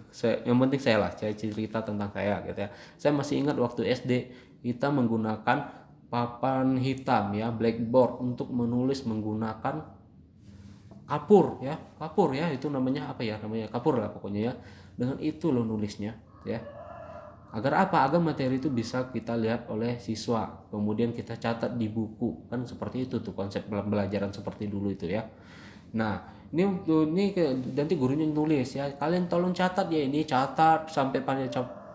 Yang penting saya cerita tentang saya gitu ya. Saya masih ingat waktu SD kita menggunakan papan hitam ya, blackboard untuk menulis menggunakan kapur ya, itu namanya apa ya, namanya kapur lah pokoknya ya. Dengan itu lo nulisnya ya, agar apa, agar materi itu bisa kita lihat oleh siswa, kemudian kita catat di buku, kan seperti itu tuh konsep pembelajaran seperti dulu itu ya. Nah, ini nanti gurunya nulis ya, kalian tolong catat ya, ini catat sampai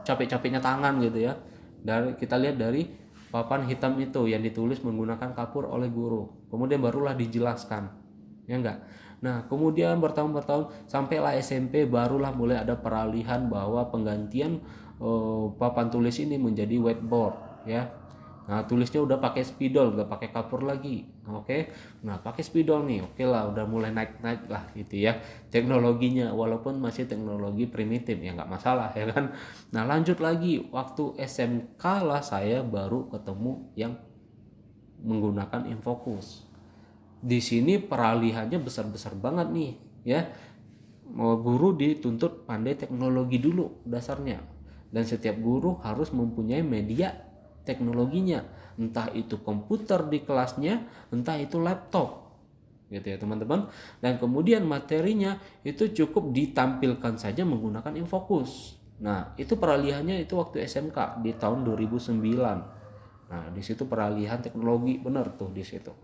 capek-capeknya tangan gitu ya. Dari kita lihat dari papan hitam itu yang ditulis menggunakan kapur oleh guru, kemudian barulah dijelaskan, ya enggak. Nah, kemudian bertahun-tahun sampailah SMP barulah mulai ada peralihan bahwa penggantian papan tulis ini menjadi whiteboard ya. Nah, tulisnya udah pakai spidol, nggak pakai kapur lagi. Oke. Nah, pakai spidol nih. Oke lah, udah mulai naik-naik lah gitu ya teknologinya, walaupun masih teknologi primitif ya, nggak masalah ya kan. Nah, lanjut lagi waktu SMK lah saya baru ketemu yang menggunakan infocus. Di sini peralihannya besar-besar banget nih ya. Guru dituntut pandai teknologi dulu dasarnya, dan setiap guru harus mempunyai media teknologinya, entah itu komputer di kelasnya, entah itu laptop gitu ya teman-teman. Dan kemudian materinya itu cukup ditampilkan saja menggunakan infocus. Nah, itu peralihannya itu waktu SMK di tahun 2009. Nah, di situ peralihan teknologi benar tuh di situ.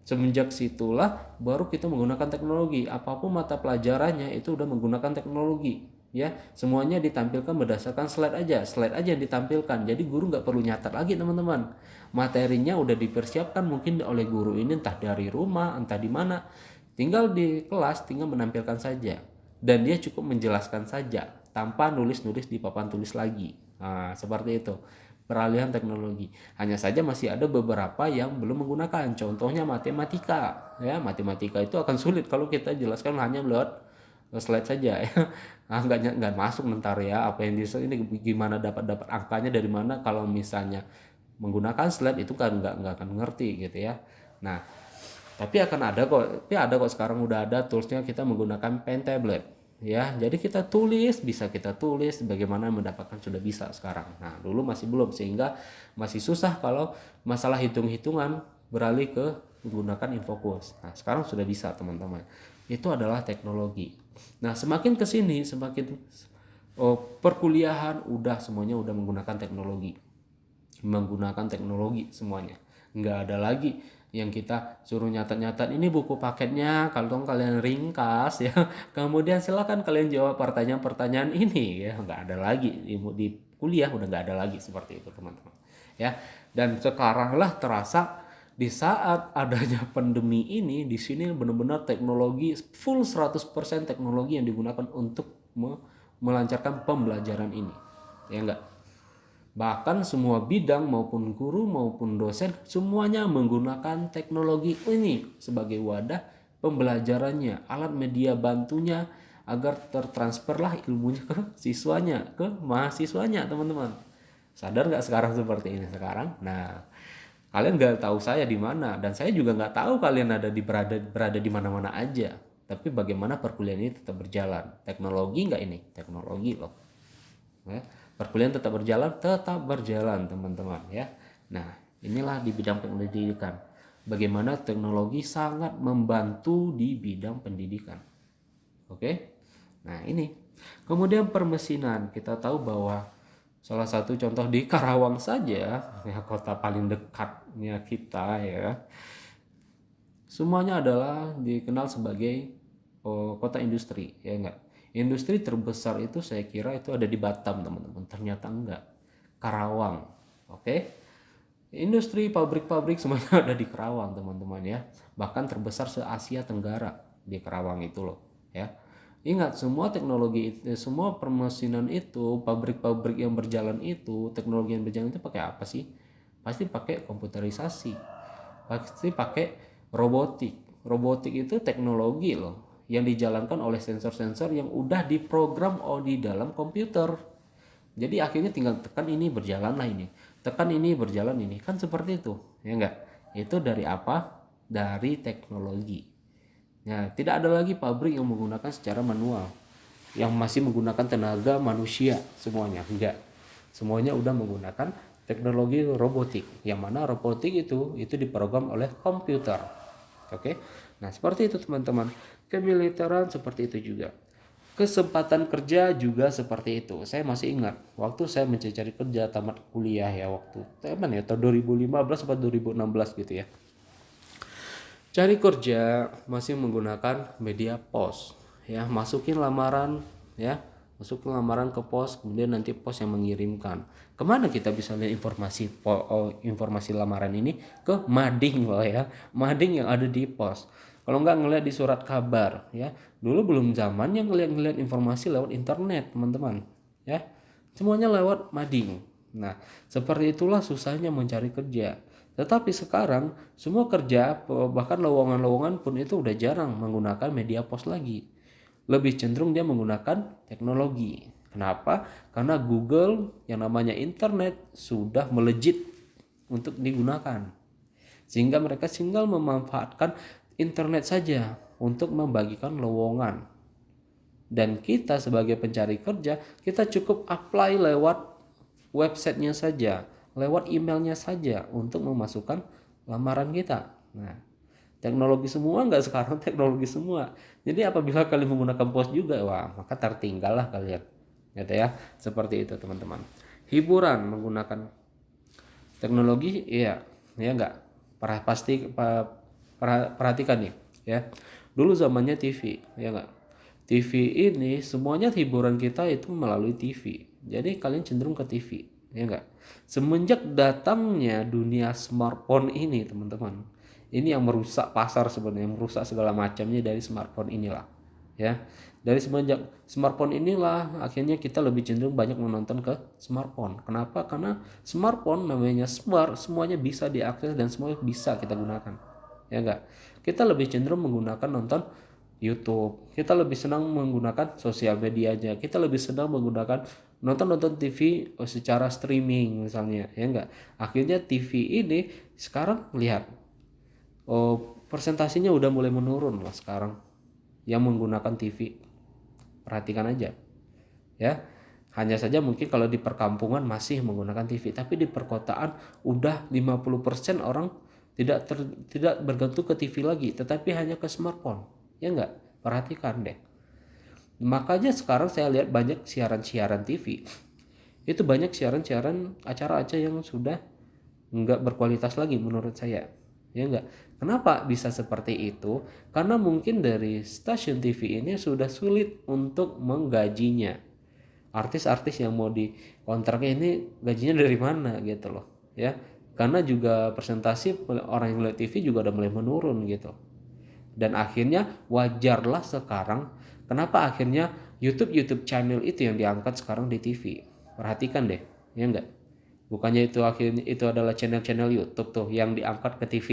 Semenjak situlah baru kita menggunakan teknologi. Apapun mata pelajarannya itu udah menggunakan teknologi ya. Semuanya ditampilkan berdasarkan slide aja yang ditampilkan. Jadi guru nggak perlu nyatat lagi teman-teman. Materinya udah dipersiapkan mungkin oleh guru ini, entah dari rumah entah di mana. Tinggal di kelas tinggal menampilkan saja, dan dia cukup menjelaskan saja tanpa nulis-nulis di papan tulis lagi. Nah, seperti itu peralihan teknologi. Hanya saja masih ada beberapa yang belum menggunakan. Contohnya matematika. Ya, matematika itu akan sulit kalau kita jelaskan hanya lewat slide saja ya. Nah, nggak masuk ntar ya apa yang ini gimana dapat angkanya dari mana kalau misalnya menggunakan slide itu kan nggak akan ngerti gitu ya. Nah, tapi ada kok sekarang udah ada toolsnya kita menggunakan pen tablet ya. Jadi bisa kita tulis bagaimana mendapatkan sudah bisa sekarang. Nah, dulu masih belum sehingga masih susah kalau masalah hitung-hitungan beralih ke menggunakan infocus. Nah, sekarang sudah bisa teman-teman. Itu adalah teknologi. Nah, semakin ke sini semakin perkuliahan semuanya udah menggunakan teknologi semuanya. Nggak ada lagi yang kita suruh nyatat-nyatat ini buku paketnya, kalau kalian ringkas ya, kemudian silakan kalian jawab pertanyaan-pertanyaan ini ya. Nggak ada lagi di kuliah, udah nggak ada lagi seperti itu teman-teman ya. Dan sekarang lah terasa di saat adanya pandemi ini, di sini benar-benar teknologi full 100% teknologi yang digunakan untuk melancarkan pembelajaran ini ya enggak. Bahkan semua bidang maupun guru maupun dosen semuanya menggunakan teknologi ini sebagai wadah pembelajarannya, alat media bantunya agar tertransferlah ilmunya ke siswanya, ke mahasiswanya teman-teman. Sadar nggak sekarang seperti ini sekarang? Nah, kalian nggak tahu saya di mana dan saya juga nggak tahu kalian berada di mana-mana aja. Tapi bagaimana perkuliahan ini tetap berjalan? Teknologi nggak ini? Teknologi loh. Ya, perkuliahan tetap berjalan teman-teman ya. Nah, inilah di bidang pendidikan bagaimana teknologi sangat membantu di bidang pendidikan. Oke, nah ini kemudian permesinan. Kita tahu bahwa salah satu contoh di Karawang saja ya, kota paling dekatnya kita ya, semuanya adalah dikenal sebagai kota industri ya enggak. Industri terbesar itu saya kira itu ada di Batam teman-teman, ternyata enggak, Karawang. Oke, industri pabrik-pabrik semuanya ada di Karawang teman-teman ya, bahkan terbesar se Asia Tenggara di Karawang itu loh ya. Ingat, semua teknologi itu, semua permesinan itu, pabrik-pabrik yang berjalan itu, teknologi yang berjalan itu pakai apa sih? Pasti pakai komputerisasi, pasti pakai robotik itu teknologi loh yang dijalankan oleh sensor-sensor yang udah diprogram di dalam komputer. Jadi akhirnya tinggal tekan ini berjalanlah ini, tekan ini berjalan ini, kan seperti itu ya enggak. Itu dari apa? Dari teknologi ya. Tidak ada lagi pabrik yang menggunakan secara manual, yang masih menggunakan tenaga manusia semuanya, enggak. Semuanya udah menggunakan teknologi robotik, yang mana robotik itu diprogram oleh komputer. Oke, nah seperti itu teman-teman. Kemiliteran seperti itu juga. Kesempatan kerja juga seperti itu. Saya masih ingat waktu saya mencari kerja tamat kuliah ya, waktu tahun 2015 atau 2016 gitu ya. Cari kerja masih menggunakan media pos ya, masukin lamaran ke pos, kemudian nanti pos yang mengirimkan. Kemana kita bisa lihat informasi lamaran ini? Ke mading loh ya, mading yang ada di pos. Kalau nggak ngeliat di surat kabar ya, dulu belum zamannya ngeliat informasi lewat internet teman-teman ya, semuanya lewat mading. Nah, seperti itulah susahnya mencari kerja. Tetapi sekarang semua kerja, bahkan lowongan-lowongan pun itu udah jarang menggunakan media pos lagi, lebih cenderung dia menggunakan teknologi. Kenapa? Karena Google yang namanya internet sudah melejit untuk digunakan, sehingga mereka tinggal memanfaatkan internet saja untuk membagikan lowongan. Dan kita sebagai pencari kerja, kita cukup apply lewat websitenya saja, lewat emailnya saja untuk memasukkan lamaran kita. Nah, teknologi semua nggak sekarang? Teknologi semua. Jadi apabila kalian menggunakan pos juga, wah maka tertinggal lah kalian gitu ya. Seperti itu teman-teman. Hiburan menggunakan teknologi, iya ya enggak. Perhatikan nih ya, dulu zamannya TV ya enggak. TV ini semuanya hiburan kita itu melalui TV, jadi kalian cenderung ke TV ya enggak. Semenjak datangnya dunia smartphone ini teman-teman, ini yang merusak pasar sebenarnya, merusak segala macamnya dari smartphone inilah ya. Dari semenjak smartphone inilah akhirnya kita lebih cenderung banyak menonton ke smartphone. Kenapa? Karena smartphone namanya smart, semuanya bisa diakses dan semuanya bisa kita gunakan. Ya enggak? Kita lebih cenderung menggunakan nonton YouTube. Kita lebih senang menggunakan sosial medianya. Kita lebih senang menggunakan nonton TV secara streaming misalnya, ya enggak? Akhirnya TV ini sekarang lihat, persentasinya udah mulai menurun lah sekarang yang menggunakan TV. Perhatikan aja, ya. Hanya saja mungkin kalau di perkampungan masih menggunakan TV, tapi di perkotaan udah 50% orang tidak bergantung ke TV lagi, tetapi hanya ke smartphone. Ya enggak? Perhatikan deh. Makanya sekarang saya lihat banyak siaran-siaran TV. Itu banyak siaran-siaran acara-acara yang sudah enggak berkualitas lagi menurut saya. Ya enggak? Kenapa bisa seperti itu? Karena mungkin dari stasiun TV ini sudah sulit untuk menggajinya. Artis-artis yang mau dikontraknya ini gajinya dari mana gitu loh, ya. Karena juga presentasi orang yang lihat TV juga udah mulai menurun gitu. Dan akhirnya wajarlah sekarang kenapa akhirnya YouTube channel itu yang diangkat sekarang di TV. Perhatikan deh, ya enggak? Bukannya itu akhirnya itu adalah channel-channel YouTube tuh yang diangkat ke TV.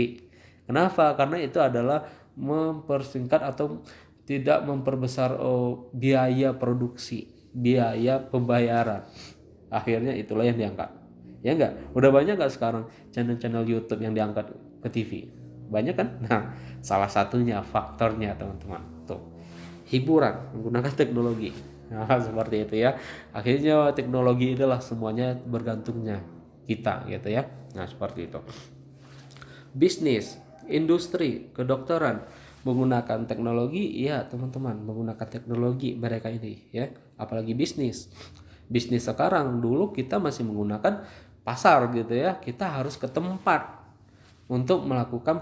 Kenapa? Karena itu adalah mempersingkat atau tidak memperbesar biaya produksi, biaya pembayaran. Akhirnya itulah yang diangkat. Ya enggak? Udah banyak enggak sekarang channel-channel YouTube yang diangkat ke TV? Banyak kan? Nah, salah satunya faktornya teman-teman tuh hiburan menggunakan teknologi. Nah, seperti itu ya. Akhirnya teknologi itulah semuanya bergantungnya kita gitu ya. Nah, seperti itu. Bisnis, industri, kedokteran menggunakan teknologi, ya teman-teman, menggunakan teknologi mereka ini ya. Apalagi bisnis. Bisnis sekarang, dulu kita masih menggunakan pasar gitu ya. Kita harus ke tempat untuk melakukan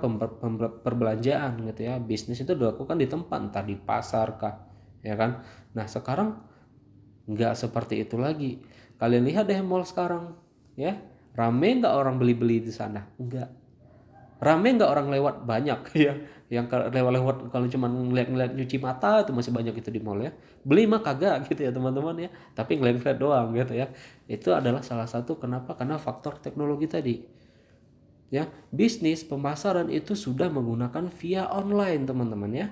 perbelanjaan gitu ya. Bisnis itu dilakukan di tempat, entah di pasar kah, ya kan. Nah sekarang nggak seperti itu lagi. Kalian lihat deh mall sekarang, ya, rame nggak orang beli-beli di sana? Nggak. Rame nggak orang lewat? Banyak ya. Yang lewat-lewat kalau cuma ngeliat-ngeliat nyuci mata itu masih banyak itu di mall ya. Beli mah kagak gitu ya teman-teman ya. Tapi ngeliat-ngeliat doang gitu ya. Itu adalah salah satu kenapa, karena faktor teknologi tadi. Ya, bisnis pemasaran itu sudah menggunakan via online teman-teman ya.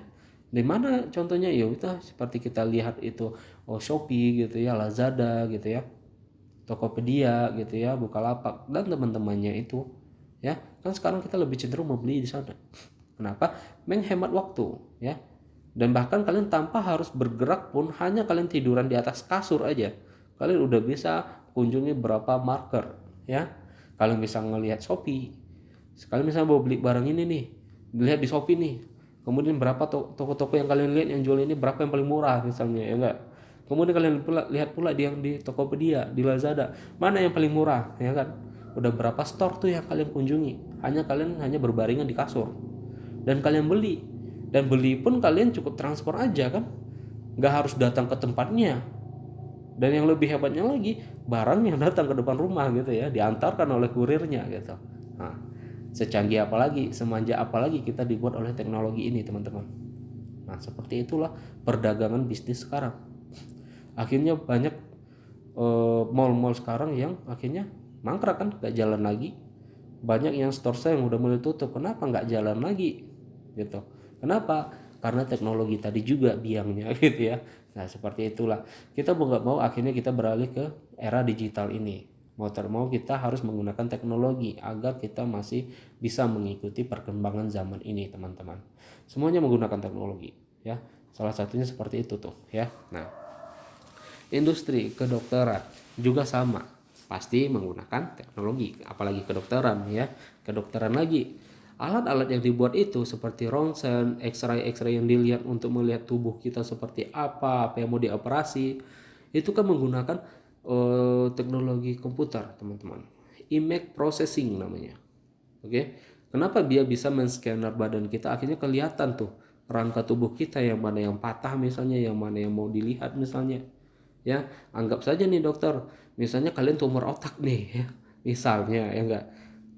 Di mana contohnya ya kita seperti kita lihat itu Shopee gitu ya, Lazada gitu ya, Tokopedia gitu ya, Bukalapak dan teman-temannya itu ya. Kan sekarang kita lebih cenderung membeli di sana. Kenapa? Menghemat waktu ya. Dan bahkan kalian tanpa harus bergerak pun, hanya kalian tiduran di atas kasur aja, kalian udah bisa kunjungi berapa market ya. Kalian bisa ngelihat Shopee. Sekali misalnya mau beli barang ini nih, dilihat di Shopee nih. Kemudian berapa toko-toko yang kalian lihat yang jual ini, berapa yang paling murah misalnya, ya enggak. Kemudian kalian lihat pula yang di Tokopedia, di Lazada, mana yang paling murah, ya kan. Udah berapa store tuh yang kalian kunjungi. Kalian hanya berbaringan di kasur. Dan kalian beli. Dan beli pun kalian cukup transfer aja kan. Nggak harus datang ke tempatnya. Dan yang lebih hebatnya lagi, barang yang datang ke depan rumah gitu ya, diantarkan oleh kurirnya gitu. Nah, secanggih apalagi, semanja apalagi kita dibuat oleh teknologi ini teman-teman. Nah seperti itulah perdagangan bisnis sekarang. Akhirnya banyak mall-mall sekarang yang akhirnya mangkrak kan, gak jalan lagi. Banyak yang store saya yang udah mulai tutup. Kenapa gak jalan lagi gitu? Kenapa? Karena teknologi tadi juga biangnya gitu ya. Nah seperti itulah, kita mau gak mau akhirnya kita beralih ke era digital ini. Mau termau kita harus menggunakan teknologi agar kita masih bisa mengikuti perkembangan zaman ini teman-teman. Semuanya menggunakan teknologi ya. Salah satunya seperti itu tuh ya. Nah, industri kedokteran juga sama, pasti menggunakan teknologi, apalagi kedokteran ya. Kedokteran lagi, alat-alat yang dibuat itu seperti ronsen, X-ray yang dilihat untuk melihat tubuh kita seperti apa yang mau dioperasi, itu kan menggunakan teknologi komputer teman-teman, image processing namanya. Oke, kenapa dia bisa men-scanner badan kita, akhirnya kelihatan tuh rangka tubuh kita yang mana yang patah misalnya, yang mana yang mau dilihat misalnya. Ya, anggap saja nih dokter, misalnya kalian tumor otak nih ya, misalnya ya enggak.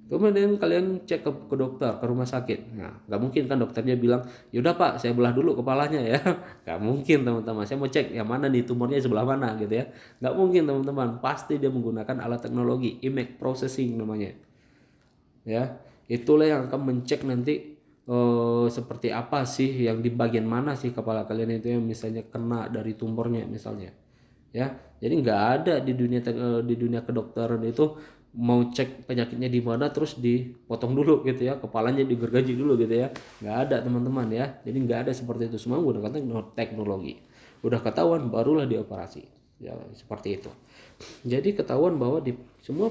Kemudian kalian cek ke dokter, ke rumah sakit. Nah, nggak mungkin kan dokternya bilang, yaudah Pak, saya belah dulu kepalanya ya. Nggak mungkin teman-teman. Saya mau cek yang mana nih tumornya sebelah mana gitu ya. Nggak mungkin teman-teman. Pasti dia menggunakan alat teknologi, image processing namanya. Ya, itulah yang akan mencek nanti seperti apa sih yang di bagian mana sih kepala kalian itu yang misalnya kena dari tumornya misalnya. Ya, jadi nggak ada di dunia kedokteran itu mau cek penyakitnya di mana terus dipotong dulu gitu ya, kepalanya digergaji dulu gitu ya, nggak ada teman-teman ya. Jadi nggak ada seperti itu, semua menggunakan teknologi. Udah ketahuan barulah dioperasi ya, seperti itu. Jadi ketahuan bahwa di semua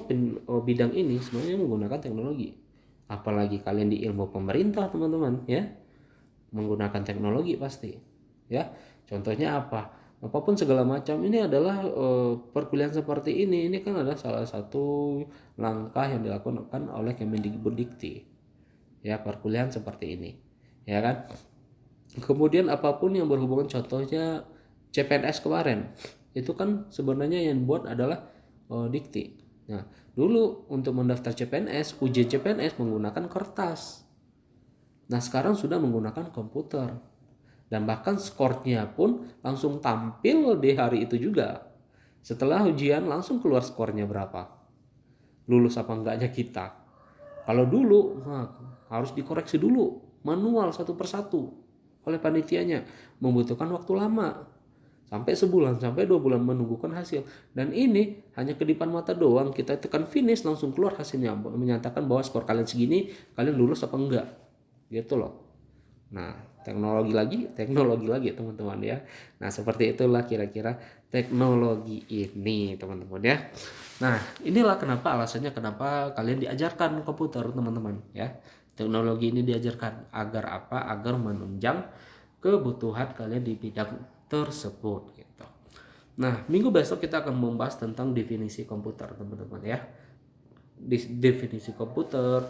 bidang ini semuanya menggunakan teknologi. Apalagi kalian di ilmu pemerintah teman-teman ya, menggunakan teknologi pasti ya. Contohnya apa, apapun segala macam ini adalah perkuliahan seperti ini kan adalah salah satu langkah yang dilakukan oleh Kemendikbuddikti ya, perkuliahan seperti ini ya kan. Kemudian apapun yang berhubungan, contohnya CPNS kemarin itu kan sebenarnya yang buat adalah Dikti. Nah dulu untuk mendaftar CPNS, ujian CPNS menggunakan kertas. Nah sekarang sudah menggunakan komputer, dan bahkan skornya pun langsung tampil di hari itu juga. Setelah ujian langsung keluar skornya berapa, lulus apa enggaknya kita. Kalau dulu harus dikoreksi dulu manual satu persatu oleh panitianya, membutuhkan waktu lama sampai sebulan sampai 2 bulan menunggukan hasil. Dan ini hanya kedipan mata doang, kita tekan finish langsung keluar hasilnya, menyatakan bahwa skor kalian segini, kalian lulus apa enggak gitu loh. Nah, teknologi lagi teman-teman ya. Nah, seperti itulah kira-kira teknologi ini teman-teman ya. Nah, inilah kenapa alasannya kenapa kalian diajarkan komputer teman-teman ya. Teknologi ini diajarkan agar apa? Agar menunjang kebutuhan kalian di bidang tersebut gitu. Nah, minggu besok kita akan membahas tentang definisi komputer teman-teman ya. Definisi komputer,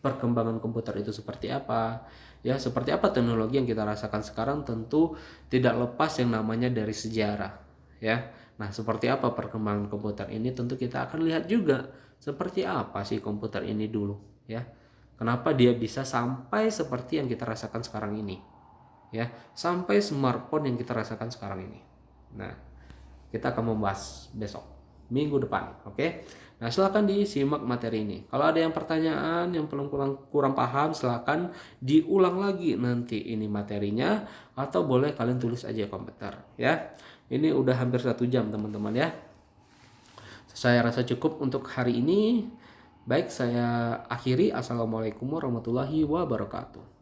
perkembangan komputer itu seperti apa ya, seperti apa teknologi yang kita rasakan sekarang, tentu tidak lepas yang namanya dari sejarah ya. Nah seperti apa perkembangan komputer ini, tentu kita akan lihat juga seperti apa sih komputer ini dulu ya, kenapa dia bisa sampai seperti yang kita rasakan sekarang ini ya, sampai smartphone yang kita rasakan sekarang ini. Nah kita akan membahas besok minggu depan, oke? Nah silahkan disimak materi ini. Kalau ada yang pertanyaan yang kurang paham, silahkan diulang lagi nanti ini materinya, atau boleh kalian tulis aja komentar ya. Ini udah hampir 1 jam teman-teman ya. Saya rasa cukup untuk hari ini. Baik, saya akhiri. Assalamualaikum warahmatullahi wabarakatuh.